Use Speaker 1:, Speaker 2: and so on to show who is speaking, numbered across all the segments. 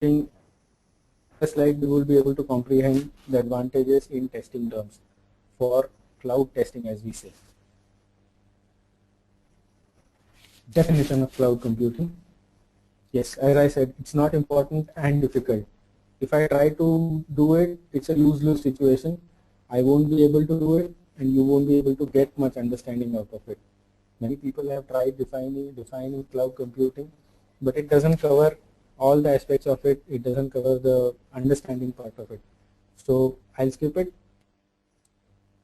Speaker 1: In this slide, we will be able to comprehend the advantages in testing terms for cloud testing, as we say. Definition of cloud computing. Yes, as I said, it's not important and difficult. If I try to do it, it's a lose-lose situation. I won't be able to do it, and you won't be able to get much understanding out of it. Many people have tried defining cloud computing, but it doesn't cover all the aspects of it. It doesn't cover the understanding part of it. So I'll skip it.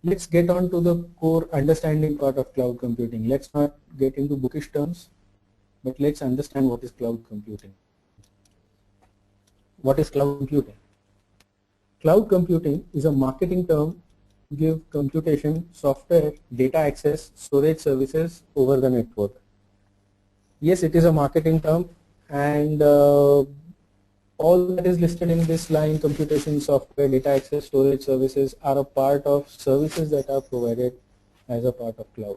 Speaker 1: Let's get on to the core understanding part of cloud computing. Let's not get into bookish terms, but let's understand what is cloud computing. What is cloud computing? Cloud computing is a marketing term to give computation, software, data access, storage services over the network. Yes, it is a marketing term, and all that is listed in this line, computation, software, data access, storage services, are a part of services that are provided as a part of cloud.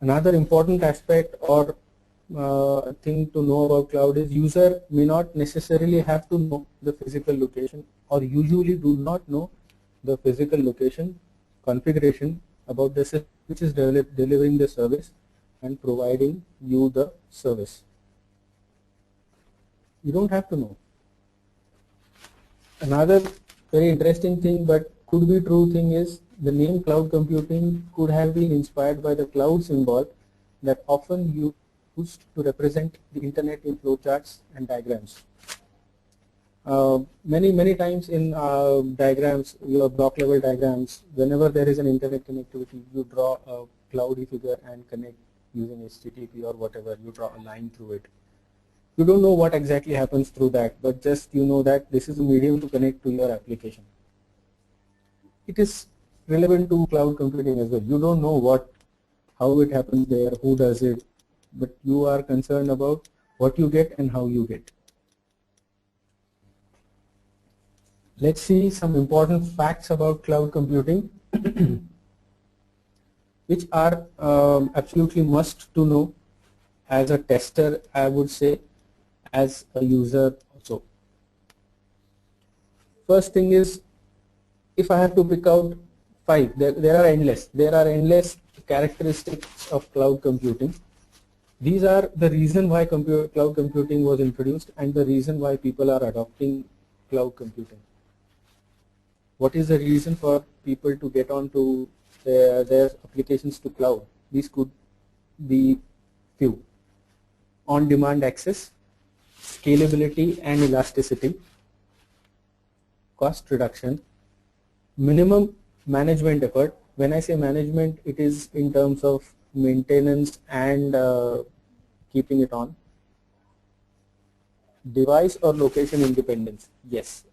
Speaker 1: Another important aspect or thing to know about cloud is user may not necessarily have to know the physical location, or usually do not know the physical location configuration about the system which is delivering the service and providing you the service. You don't have to know. Another very interesting thing but could be true thing is the name cloud computing could have been inspired by the cloud symbol that often used to represent the internet in flowcharts and diagrams. Many times in diagrams, your block level diagrams, whenever there is an internet connectivity, you draw a cloudy figure and connect using HTTP or whatever, you draw a line through it. You don't know what exactly happens through that, but just you know that this is a medium to connect to your application. It is relevant to cloud computing as well. You don't know how it happens there, who does it, but you are concerned about what you get and how you get. Let's see some important facts about cloud computing which are absolutely must to know as a tester, I would say, as a user also. First thing is, if I have to pick out 5, there are endless characteristics of cloud computing. These are the reason why cloud computing was introduced and the reason why people are adopting cloud computing. What is the reason for people to get on to their applications to cloud? These could be few. On-demand access, scalability and elasticity, cost reduction, minimum management effort. When I say management, it is in terms of maintenance and keeping it on. Device or location independence. Yes,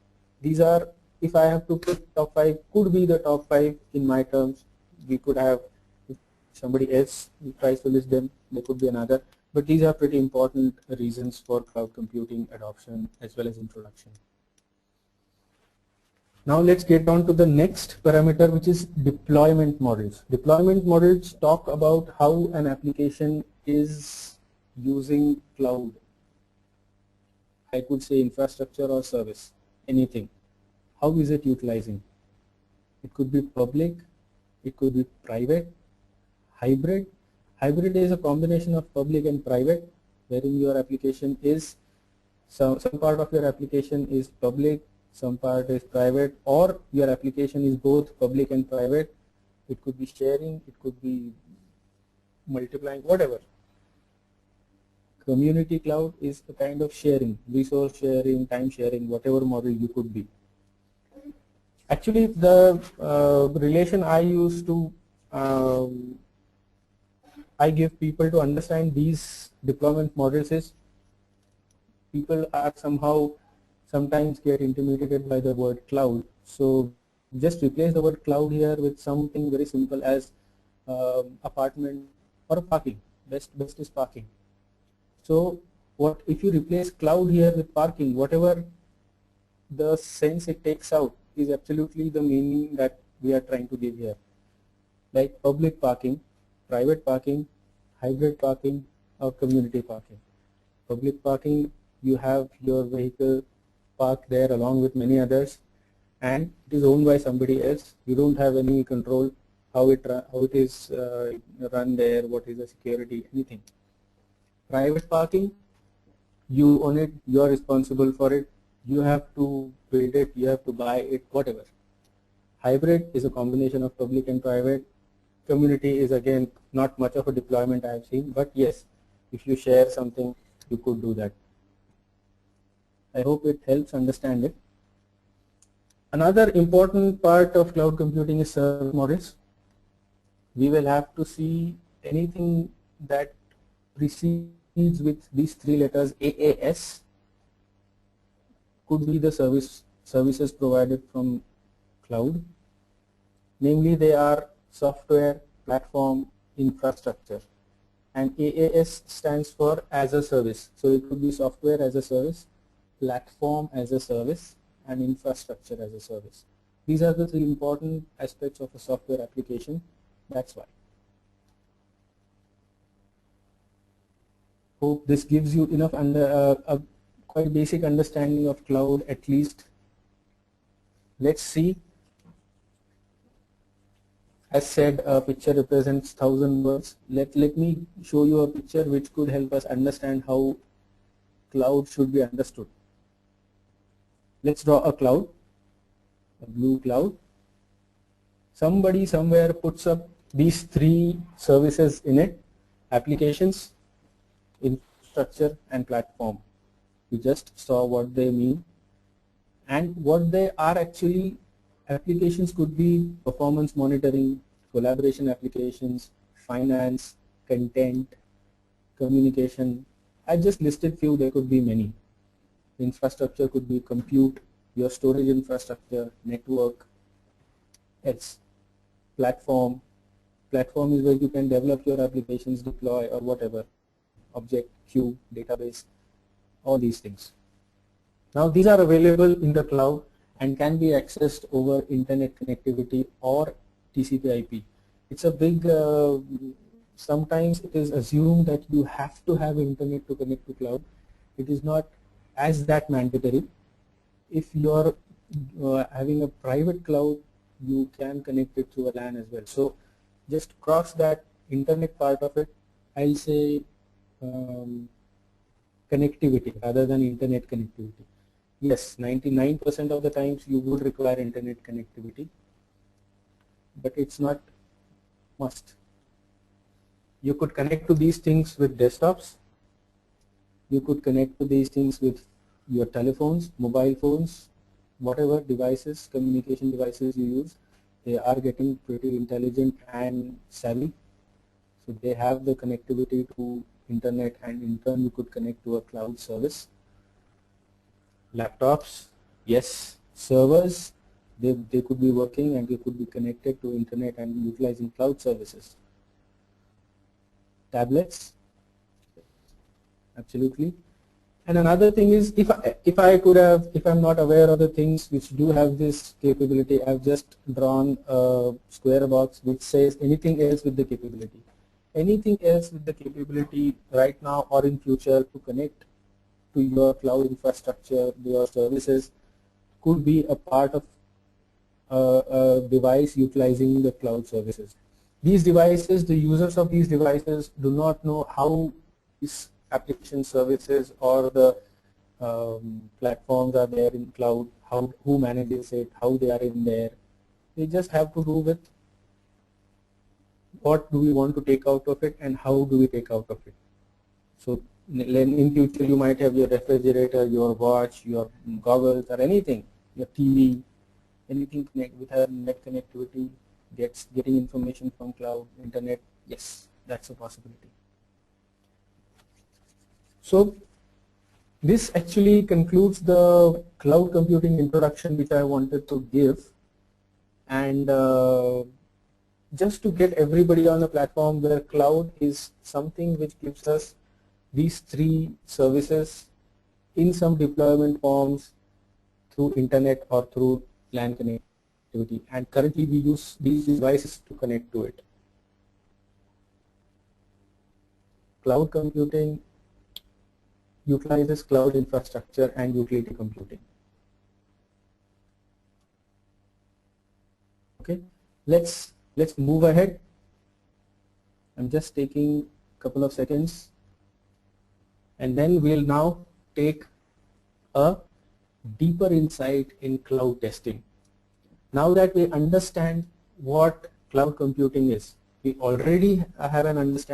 Speaker 1: these are, if I have to put top 5, could be the top 5 in my terms. We could have, if somebody else tries to list them, there could be another. But these are pretty important reasons for cloud computing adoption as well as introduction. Now let's get on to the next parameter, which is deployment models. Deployment models talk about how an application is using cloud. I could say infrastructure or service, anything. How is it utilizing? It could be public, it could be private, hybrid. Hybrid is a combination of public and private, wherein your application is, some part of your application is public, some part is private, or your application is both public and private. It could be sharing, it could be multiplying, whatever. Community cloud is a kind of sharing, resource sharing, time sharing, whatever model you could be. Actually, the relation I use to I give people to understand these deployment models is, people are sometimes get intimidated by the word cloud. So just replace the word cloud here with something very simple as apartment or parking. Best is parking. So what if you replace cloud here with parking, whatever the sense it takes out is absolutely the meaning that we are trying to give here. Like public parking, private parking, hybrid parking, or community parking. Public parking, you have your vehicle parked there along with many others, and it is owned by somebody else. You don't have any control how it is run there, what is the security, anything. Private parking, you own it, you are responsible for it, you have to build it, you have to buy it, whatever. Hybrid is a combination of public and private. Community is again not much of a deployment I have seen, but yes, if you share something, you could do that. I hope it helps understand it. Another important part of cloud computing is service models. We will have to see anything that precedes with these three letters AAS could be the services provided from cloud. Namely, they are software, platform, infrastructure, and AAS stands for as a service. So it could be software as a service, platform as a service, and infrastructure as a service. These are the three important aspects of a software application. That's why. Hope this gives you enough a quite basic understanding of cloud at least. Let's see. As said, a picture represents 1,000 words. Let me show you a picture which could help us understand how cloud should be understood. Let's draw a cloud, a blue cloud. Somebody somewhere puts up these three services in it: applications, infrastructure, and platform. You just saw what they mean, and what they are actually. Applications could be performance monitoring, collaboration applications, finance, content, communication. I just listed few, there could be many. Infrastructure could be compute, your storage infrastructure, network. It's platform. Platform is where you can develop your applications, deploy or whatever, object, queue, database, all these things. Now these are available in the cloud and can be accessed over internet connectivity or TCP/IP. It's a big, sometimes it is assumed that you have to have internet to connect to cloud. It is not as that mandatory. If you're having a private cloud, you can connect it through a LAN as well. So just cross that internet part of it. I'll say connectivity rather than internet connectivity. Yes, 99% of the times you would require internet connectivity, but it's not must. You could connect to these things with desktops. You could connect to these things with your telephones, mobile phones, whatever devices, communication devices you use. They are getting pretty intelligent and savvy. So they have the connectivity to internet, and in turn you could connect to a cloud service. Laptops, yes. Servers, they could be working and they could be connected to internet and utilizing cloud services. Tablets, absolutely. And another thing is, if I'm not aware of the things which do have this capability, I've just drawn a square box which says anything else with the capability. Anything else with the capability right now or in future to connect to your cloud infrastructure, your services, could be a part of a device utilizing the cloud services. These devices, the users of these devices do not know how these application services or the platforms are there in cloud, who manages it, how they are in there. They just have to do with what do we want to take out of it and how do we take out of it. So in future you might have your refrigerator, your watch, your goggles or anything, your TV, anything with a net connectivity, getting information from cloud, internet. Yes, that's a possibility. So this actually concludes the cloud computing introduction which I wanted to give, and just to get everybody on a platform where cloud is something which gives us these three services in some deployment forms through internet or through LAN connectivity, and currently we use these devices to connect to it. Cloud computing, utilizes cloud infrastructure and utility computing. Okay, let's move ahead. I'm just taking a couple of seconds, and then we'll now take a deeper insight in cloud testing. Now that we understand what cloud computing is, we already have an understanding